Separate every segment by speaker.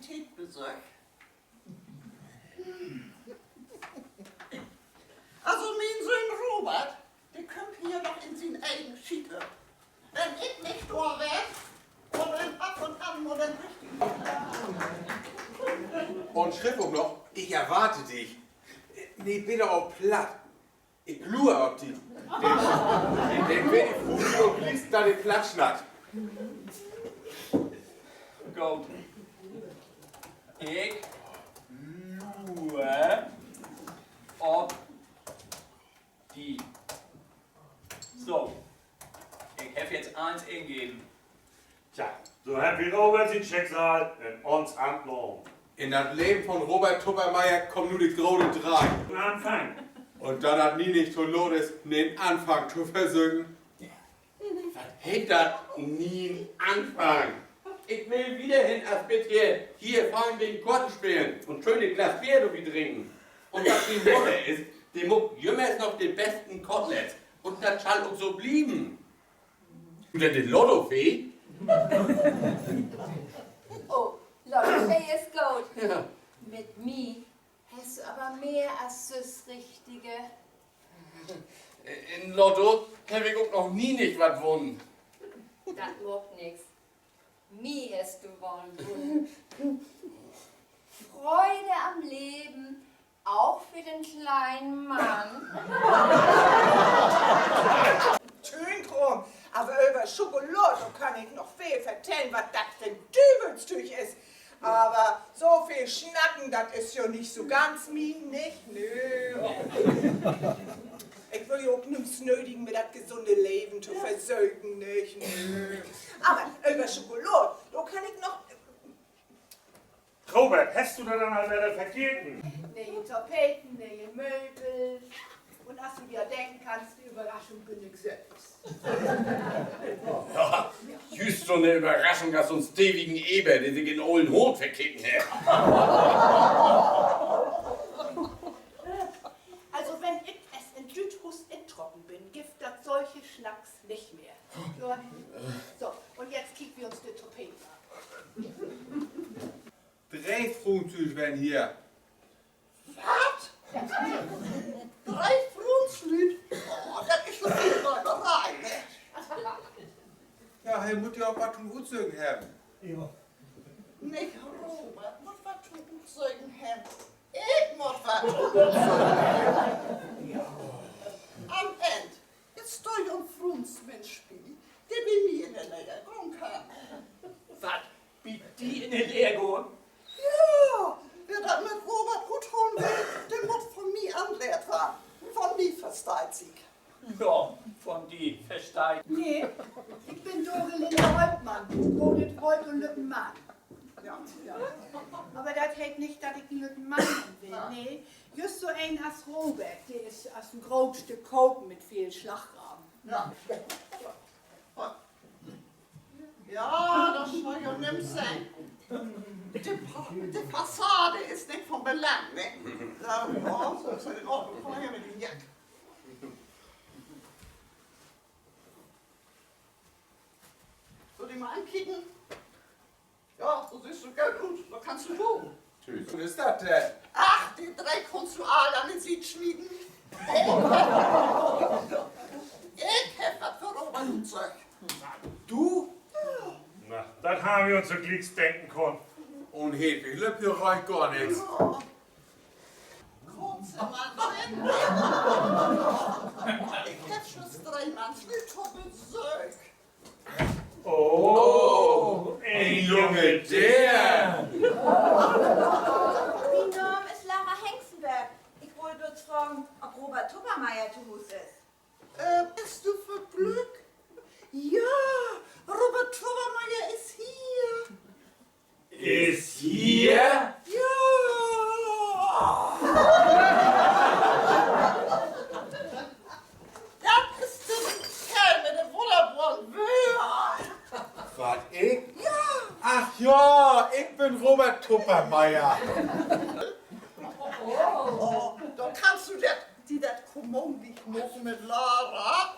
Speaker 1: Universitätsbesuch. Also mein Sohn Robert, der kommt hier noch in sein eigenes Schiete. Wenn ich nicht da wäre, oder ab und an nur den richtigen.
Speaker 2: Und Schriftbuch noch, ich erwarte dich. Nee, bitte auch platt. Ich lure auf die. Den will ich früh und liest da den Klatschnack.
Speaker 3: Gut. Ich lure auf die. So. Ich habe jetzt eins eingeben.
Speaker 4: Tja, so haben wir Robert sein Schicksal in uns angenommen.
Speaker 2: In das Leben von Robert Tuppermeier kommt nur die Grode 3.
Speaker 4: Am Anfang.
Speaker 2: Und dann hat nie nicht Tolodes den Anfang zu versögen.
Speaker 5: Was hält das nie einen Anfang? Ich will wieder hin als bitte hier fahren wegen Karten spielen und schöne Glas Bier durch trinken. Und was die Mutter ist, die muss jemals noch die besten Koteletts. Und das soll auch so blieben. Und dann die Lottofee?
Speaker 6: Oh, Lottofee ist gut.
Speaker 5: Ja.
Speaker 6: Mit mir hast du aber mehr als das Richtige.
Speaker 5: In Lotto habe ich auch noch nie nicht was gewonnen.
Speaker 6: Das macht nix. Mir hast du gewonnen. Freude am Leben, auch für den kleinen Mann.
Speaker 1: Schön drum, aber über Schokolade kann ich noch viel erzählen, was das für ein Dübelstück ist. Aber so viel schnacken, das ist ja nicht so ganz mein, nicht? Nö. Ich will ja auch nichts nötigen, mir das gesunde Leben zu versögen, nicht? Nö. Aber über Schokolade, da kann ich noch...
Speaker 4: Robert, hast du da dann halt wieder vergeten?
Speaker 7: Neue Tapeten, neue Möbel. Und als du dir denken kannst, die Überraschung bin ich selbst.
Speaker 5: Ja, just so eine Überraschung, dass uns Stevigen Eber, der sich in Olden Hut verkicken hat.
Speaker 7: Also wenn ich es in Südhus trocken bin, gibt das solche Schnacks nicht mehr. Ja. So, und jetzt kicken wir uns die Tapeten an.
Speaker 2: 3 Frühstück werden hier.
Speaker 1: Was? 3 Frunzlüt? Oh, das ist schon viel Räuberei, ne?
Speaker 2: Ja, er muss ja auch was zum Utzögen haben.
Speaker 1: Nicht Robert, muss was zum Utzeugen haben. Ich muss was zum Utzeugen haben. Am Ende ist doch ein Frunzmensch-Spiel, der bei mir in der Nähe kommen kann.
Speaker 3: Was? Wie die in den Lehrgehen?
Speaker 1: Ja, wer das mit Robert gut holen will, der muss von mir anlehrt werden. Von mir versteht sich.
Speaker 3: Ja, von die versteigt.
Speaker 7: Nee, ich bin Dorelinde Holtmann, wohnet Holt und Lüttenmann.
Speaker 1: Ja.
Speaker 7: Ja. Aber das hält nicht, dass ich einen Lüttenmann will. Nee, just so ein als Robert, der ist aus dem größten Kopen mit viel Schlagrahmen.
Speaker 1: Ja. Ja, das soll ja nicht sein. Die Fassade ist nicht von Belang, ne? Ja, so ist das in Ordnung. Komm mal her mit dem Jack. Soll ich mal ankicken? Ja, so siehst du gut aus. Was kannst du tun?
Speaker 2: Tschüss. Was ist das denn?
Speaker 1: Ach, die 3 Konsual an den Sieg schmieden. Ich hab was für Robert und Zeug.
Speaker 2: Du?
Speaker 4: Na, das haben wir uns so glicks denken können.
Speaker 2: Und Hedwig, Lübke reicht gar nichts.
Speaker 1: Kunzelmann, ich hab schon das 3 Manns Wildtoppelzeug.
Speaker 4: Oh, ein Junge, der!
Speaker 8: Mein Name ist Lara Hengstenberg. Ich wollte dort fragen, ob Robert Tuppermeier zu Hause ist.
Speaker 1: Bist du verblüfft? Ja, Robert Tuppermeier ist hier.
Speaker 4: Ist hier?
Speaker 1: Ja! Das ist der Kerl mit dem wunderbaren Wöhr.
Speaker 2: Was, ich? Ja! Ach ja, ich bin Robert Tuppermeier.
Speaker 1: Oh, da kannst du die das kommunig machen mit Lara.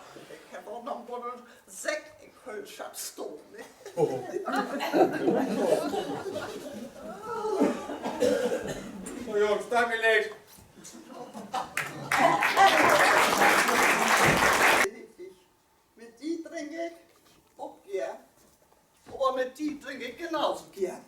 Speaker 1: Ich hab auch noch einen Bottle Sekt im Kölschab stehen.
Speaker 2: angelegt.
Speaker 1: Mit die trinke ich auch gern. Aber mit die trinke ich genauso gern.